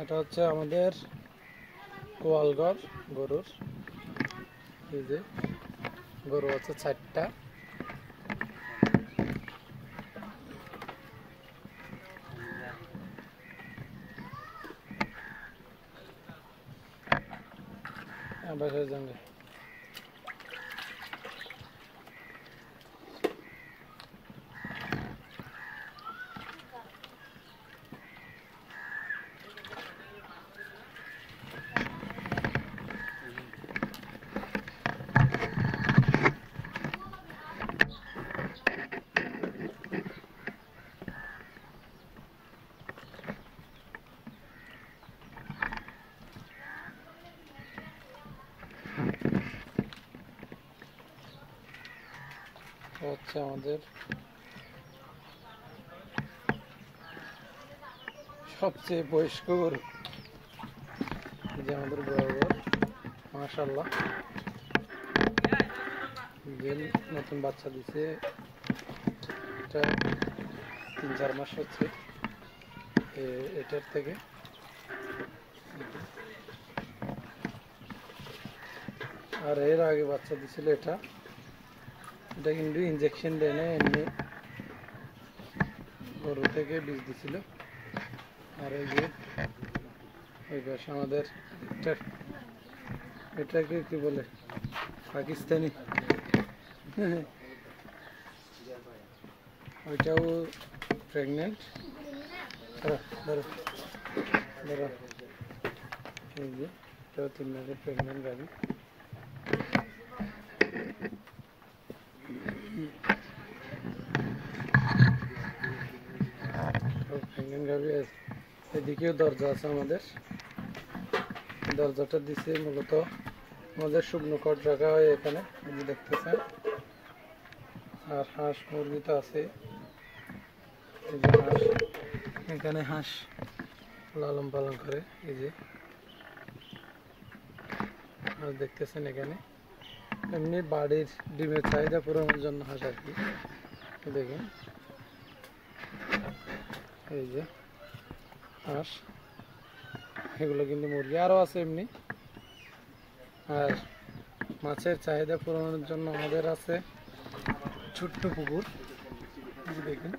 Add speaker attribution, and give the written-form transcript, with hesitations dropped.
Speaker 1: এটা হচ্ছে আমাদের গোয়ালঘর গরুর। এই যে গরু আছে 4টা। বাসায় জঙ্গে হচ্ছে আমাদের সবচেয়ে বয়স্ক গরু। যে আমাদের গোয়ালঘর, মাশাআল্লাহ, যে নতুন বাচ্চা দিছে। এটা 3-4 মাস হচ্ছে এটার থেকে। আর এর আগে বাচ্চা দিছিল এটা কিন্তু ইনজেকশন দেয় না, এমনি গরু থেকে বীজ দিছিল। আর এই যে ওই পাশে আমাদের এটাকে কি বলে, পাকিস্তানি, ওইটাও প্রেগনেন্ট। এই যে এটাও 3 মাসের প্রেগনেন্ট গাভী। প্রেগনেন্ট গাভী। এদিকেও দরজা আছে আমাদের। দরজাটা দিছে মূলত আমাদের শুকনো খড় রাখা হয় এখানে, এই যে দেখতেছেন। আর হাঁস মুরগি তো আছে। এই যে হাঁস, এখানে হাঁস লালন পালন করে। এই যে হাঁস দেখতেছেন এখানে। এমনি বাড়ির ডিমের চাহিদা পূরণের জন্য হাঁস আর কি। দেখুন এই যে হাঁস, এগুলো কিন্তু মুরগি আরও আছে এমনি। আর মাছের চাহিদা পূরণের জন্য আমাদের আছে ছোট্ট পুকুর। দেখুন